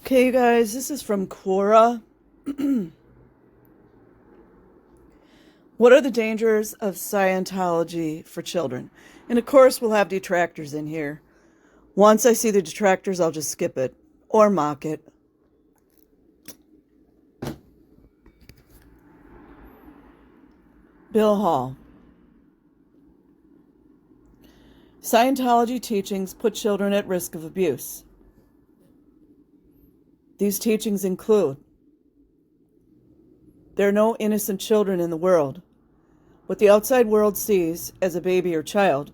Okay, you guys, this is from Quora. What are the dangers of Scientology for children? And of course, we'll have detractors in here. Once I see the detractors, I'll just skip it or mock it. Bill Hall. Scientology teachings put children at risk of abuse. These teachings include: there are no innocent children in the world. What the outside world sees as a baby or child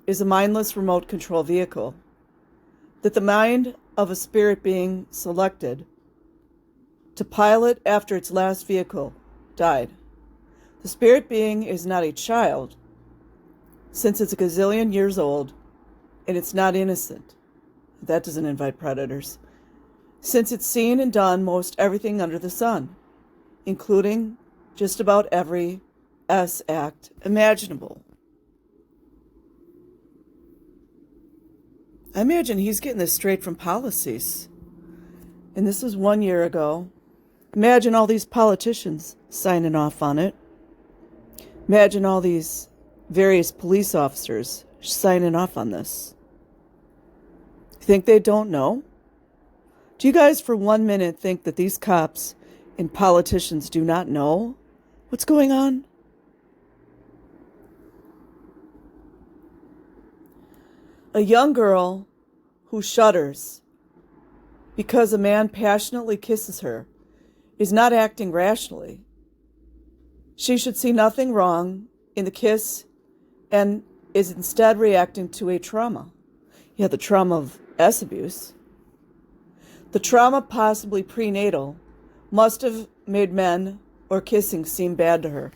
is a mindless remote control vehicle. That the mind of a spirit being selected to pilot after its last vehicle died. The spirit being is not a child, since it's a gazillion years old, and it's not innocent. That doesn't invite predators. Since it's seen and done most everything under the sun, including just about every S-act imaginable. I imagine he's getting this straight from policies. And this was 1 year ago. Imagine all these politicians signing off on it. Imagine all these various police officers signing off on this. Think they don't know? Do you guys for 1 minute think that these cops and politicians do not know what's going on? A young girl who shudders because a man passionately kisses her is not acting rationally. She should see nothing wrong in the kiss and is instead reacting to a trauma. Yeah, the trauma of S abuse. The trauma, possibly prenatal, must have made men or kissing seem bad to her.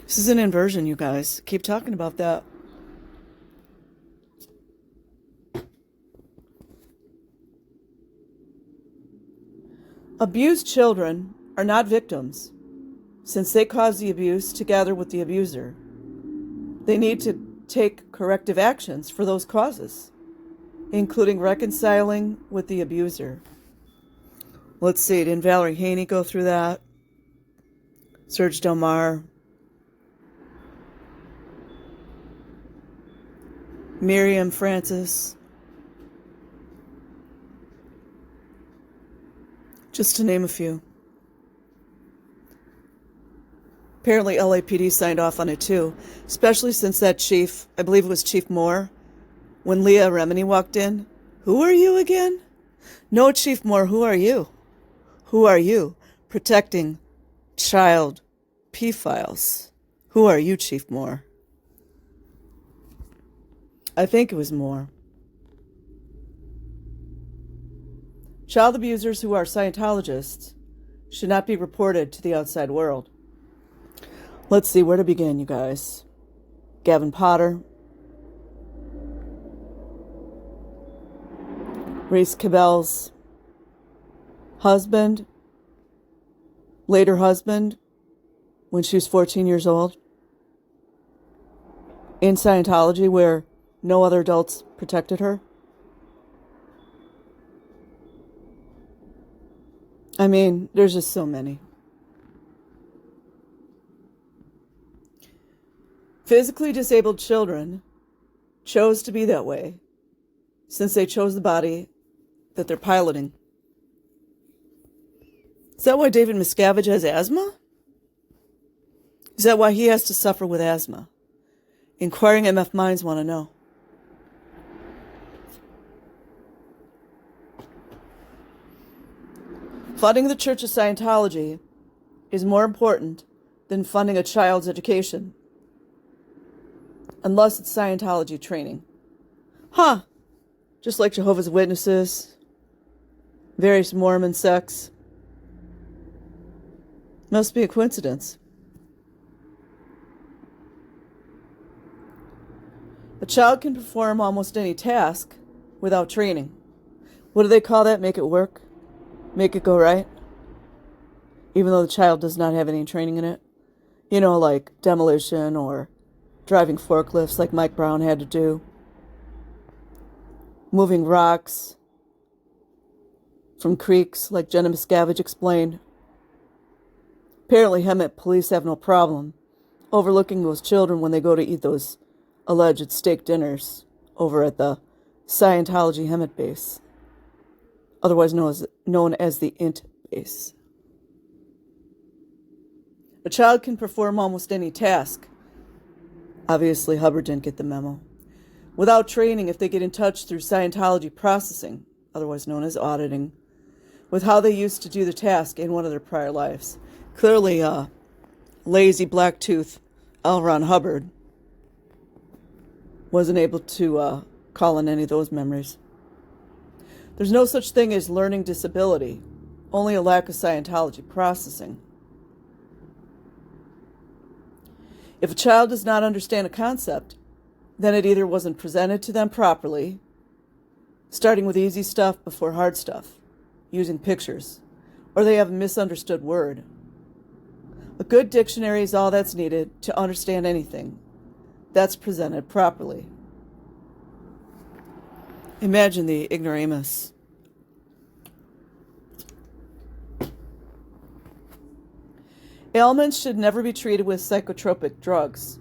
This is an inversion, you guys. Keep talking about that. Abused children are not victims, since they cause the abuse together with the abuser. They need to take corrective actions for those causes, including reconciling with the abuser. Let's see, didn't Valerie Haney go through that? Serge Delmar. Miriam Francis. Just to name a few. Apparently LAPD signed off on it too, especially since that chief, I believe it was Chief Moore, when Leah Remini walked in. Who are you again? No, Chief Moore, who are you? Who are you? Protecting child pedophiles. Who are you, Chief Moore? I think it was Moore. Child abusers who are Scientologists should not be reported to the outside world. Let's see where to begin, you guys. Gavin Potter. Reese Cabell's husband, later husband, when she was 14 years old, in Scientology where no other adults protected her. I mean, there's just so many. Physically disabled children chose to be that way since they chose the body that they're piloting. Is that why David Miscavige has asthma? Is that why he has to suffer with asthma? Inquiring MF minds want to know. Funding the Church of Scientology is more important than funding a child's education. Unless it's Scientology training. Huh. Just like Jehovah's Witnesses, various Mormon sects. Must be a coincidence. A child can perform almost any task without training. What do they call that? Make it work? Make it go right? Even though the child does not have any training in it. You know, like demolition or driving forklifts like Mike Brown had to do. Moving rocks, from creeks, like Jenna Miscavige explained. Apparently, Hemet police have no problem overlooking those children when they go to eat those alleged steak dinners over at the Scientology Hemet base, otherwise known as the INT base. A child can perform almost any task. Obviously, Hubbard didn't get the memo. Without training, if they get in touch through Scientology processing, otherwise known as auditing, with how they used to do the task in one of their prior lives. Clearly, lazy blacktooth L. Ron Hubbard wasn't able to call on any of those memories. There's no such thing as learning disability, only a lack of Scientology processing. If a child does not understand a concept, then it either wasn't presented to them properly, starting with easy stuff before hard stuff, using pictures, or they have a misunderstood word. A good dictionary is all that's needed to understand anything that's presented properly. Imagine the ignoramus. Ailments should never be treated with psychotropic drugs.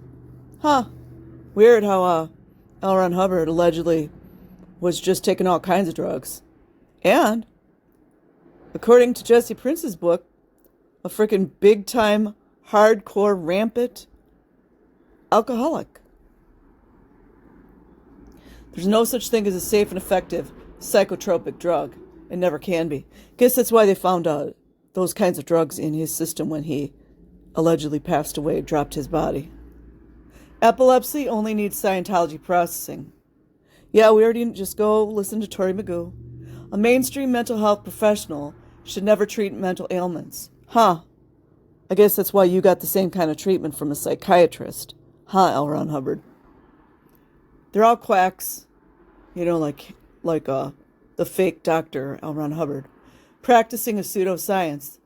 Weird how L. Ron Hubbard allegedly was just taking all kinds of drugs. And, according to Jesse Prince's book, a freaking big-time, hardcore, rampant alcoholic. There's no such thing as a safe and effective psychotropic drug. It never can be. Guess that's why they found those kinds of drugs in his system when he allegedly passed away, dropped his body. Epilepsy only needs Scientology processing. Yeah, we already just go listen to Tori Magoo. A mainstream mental health professional should never treat mental ailments. I guess that's why you got the same kind of treatment from a psychiatrist. L. Ron Hubbard. They're all quacks, like the fake Dr. L. Ron Hubbard, practicing a pseudoscience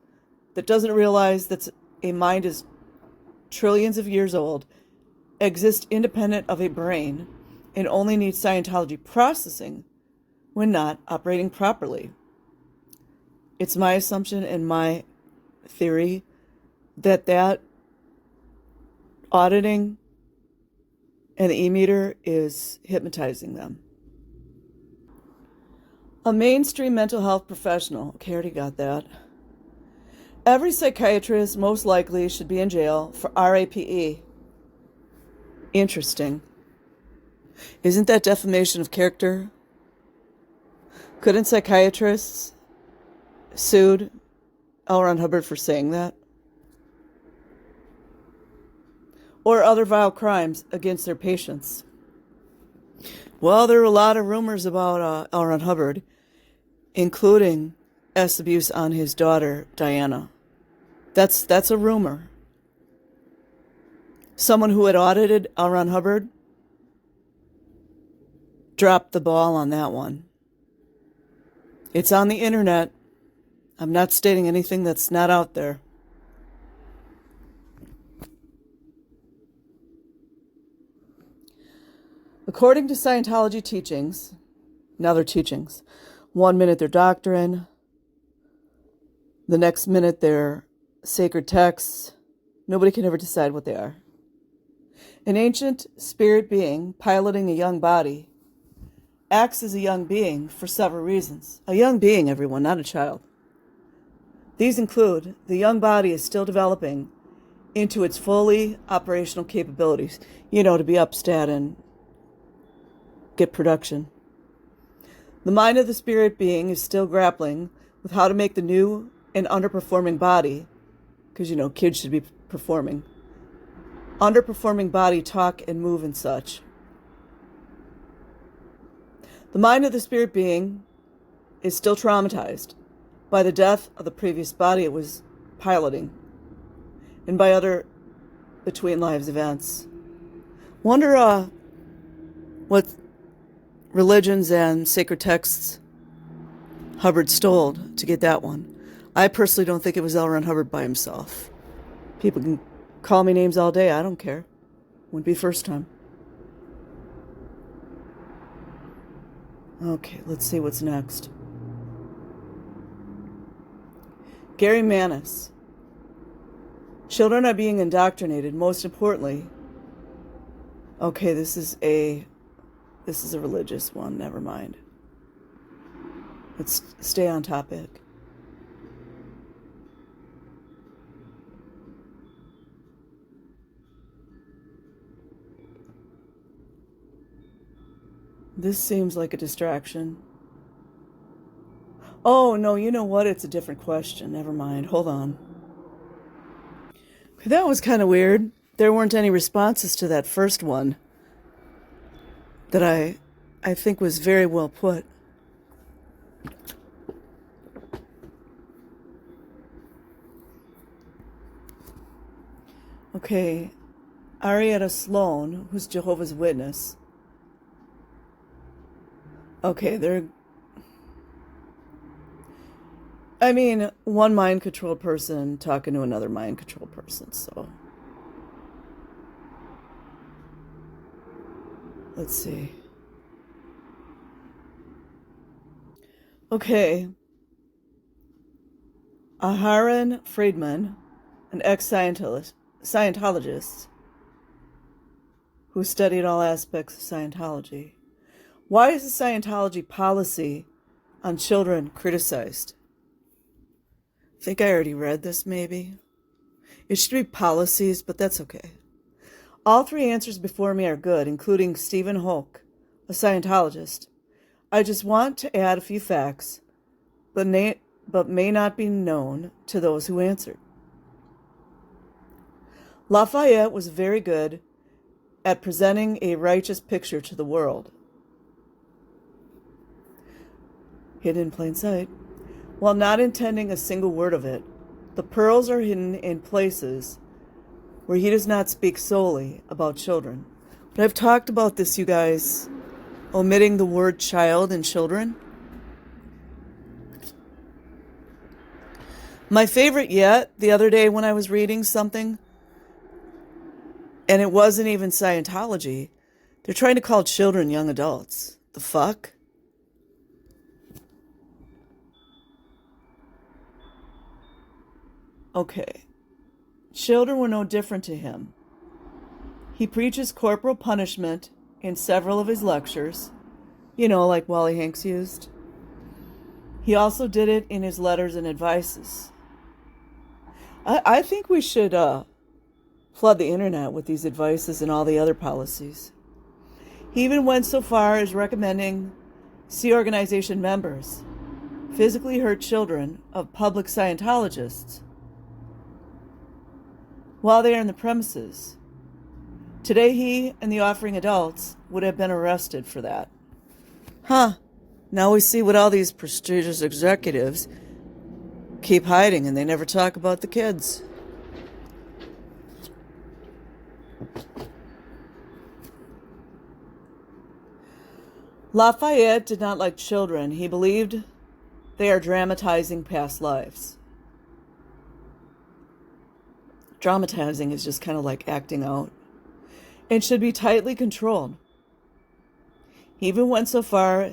that doesn't realize that a mind is trillions of years old, exists independent of a brain, and only needs Scientology processing when not operating properly. It's my assumption and my theory that auditing and the e-meter is hypnotizing them. A mainstream mental health professional. Okay, I already got that. Every psychiatrist most likely should be in jail for RAPE. Interesting. Isn't that defamation of character? Couldn't psychiatrists sued L. Ron Hubbard for saying that? Or other vile crimes against their patients? Well, there were a lot of rumors about L. Ron Hubbard, including abuse on his daughter, Diana. That's a rumor. Someone who had audited L. Ron Hubbard dropped the ball on that one. It's on the internet. I'm not stating anything that's not out there. According to Scientology teachings, now they're teachings, 1 minute they're doctrine, the next minute they're sacred texts. Nobody can ever decide what they are. An ancient spirit being piloting a young body acts as a young being for several reasons. A young being, everyone, not a child. These include the young body is still developing into its fully operational capabilities, to be upstat and get production. The mind of the spirit being is still grappling with how to make the new and underperforming body, because, kids should be performing, underperforming body talk and move and such. The mind of the spirit being is still traumatized by the death of the previous body it was piloting and by other between lives events. Wonder what religions and sacred texts Hubbard stole to get that one. I personally don't think it was L. Ron Hubbard by himself. People can call me names all day. I don't care. Wouldn't be first time. Okay, let's see what's next. Gary Manis. Children are being indoctrinated. Most importantly, okay, this is a religious one. Never mind. Let's stay on topic. This seems like a distraction. Oh, no, you know what? It's a different question. Never mind. Hold on. That was kind of weird. There weren't any responses to that first one that I think was very well put. Okay, Arietta Sloan, who's Jehovah's Witness. Okay, one mind-controlled person talking to another mind-controlled person, so. Let's see. Okay. Aharon Friedman, an ex-Scientologist who studied all aspects of Scientology. Why is the Scientology policy on children criticized? I think I already read this, maybe. It should be policies, but that's okay. All three answers before me are good, including Stephen Holk, a Scientologist. I just want to add a few facts, but may not be known to those who answered. Lafayette was very good at presenting a righteous picture to the world. Hidden in plain sight. While not intending a single word of it, the pearls are hidden in places where he does not speak solely about children. But I've talked about this, you guys, omitting the word child and children. My favorite yet, the other day when I was reading something, and it wasn't even Scientology, they're trying to call children young adults. The fuck? Okay. Children were no different to him. He preaches corporal punishment in several of his lectures, like Wally Hanks used. He also did it in his letters and advices. I think we should flood the internet with these advices and all the other policies. He even went so far as recommending Sea Organization members physically hurt children of public Scientologists while they are in the premises. Today he and the offering adults would have been arrested for that. Now we see what all these prestigious executives keep hiding, and they never talk about the kids. Lafayette did not like children. He believed they are dramatizing past lives. Dramatizing is just kind of like acting out, and should be tightly controlled. He even went so far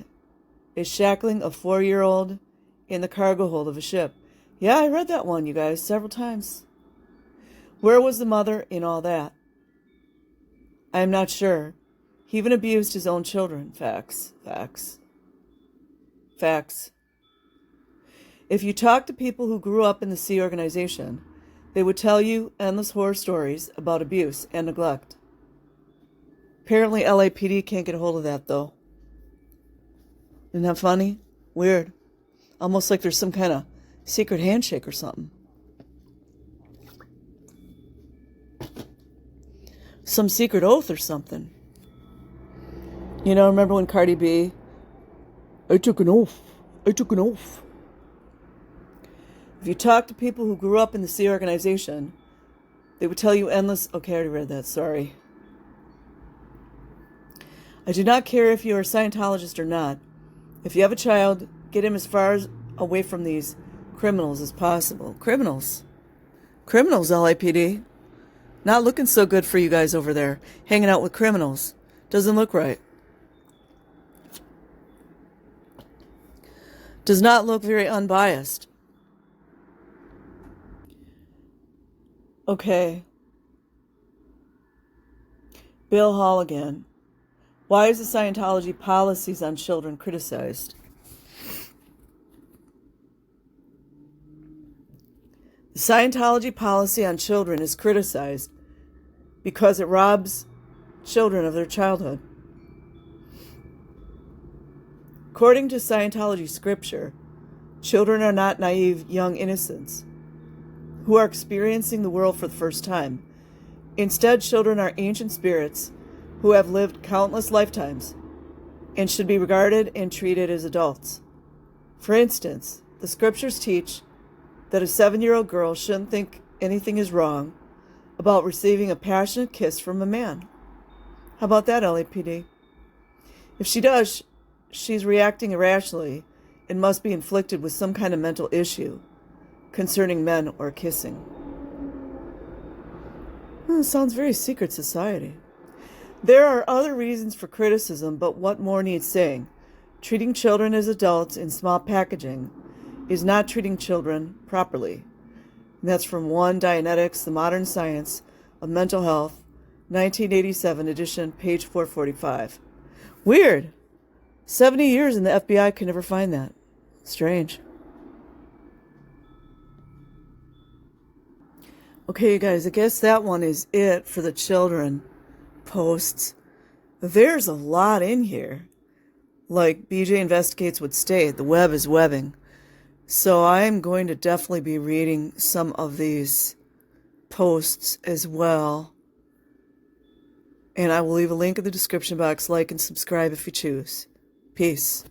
as shackling a 4-year-old in the cargo hold of a ship. Yeah, I read that one, you guys, several times. Where was the mother in all that? I am not sure. He even abused his own children. Facts. If you talk to people who grew up in the Sea Organization, they would tell you endless horror stories about abuse and neglect. Apparently LAPD can't get a hold of that, though. Isn't that funny? Weird. Almost like there's some kind of secret handshake or something. Some secret oath or something. Remember when Cardi B, I took an oath. If you talk to people who grew up in the Sea Organization, they would tell you endless... Okay, I already read that, sorry. I do not care if you are a Scientologist or not. If you have a child, get him as far away from these criminals as possible. Criminals, LAPD. Not looking so good for you guys over there. Hanging out with criminals. Doesn't look right. Does not look very unbiased. Okay, Bill Hall again. Why is the Scientology policies on children criticized? The Scientology policy on children is criticized because it robs children of their childhood. According to Scientology scripture, children are not naive young innocents who are experiencing the world for the first time. Instead, children are ancient spirits who have lived countless lifetimes and should be regarded and treated as adults. For instance, the scriptures teach that a 7-year-old girl shouldn't think anything is wrong about receiving a passionate kiss from a man. How about that, LAPD? If she does, she's reacting irrationally and must be inflicted with some kind of mental issue concerning men or kissing. Sounds very secret society. There are other reasons for criticism, but what more needs saying? Treating children as adults in small packaging is not treating children properly. And that's from 1 Dianetics, The Modern Science of Mental Health, 1987 edition, page 445. Weird. 70 years and the FBI could never find that. Strange. Okay, you guys, I guess that one is it for the children posts. There's a lot in here. Like BJ Investigates would state, the web is webbing. So I'm going to definitely be reading some of these posts as well. And I will leave a link in the description box. Like and subscribe if you choose. Peace.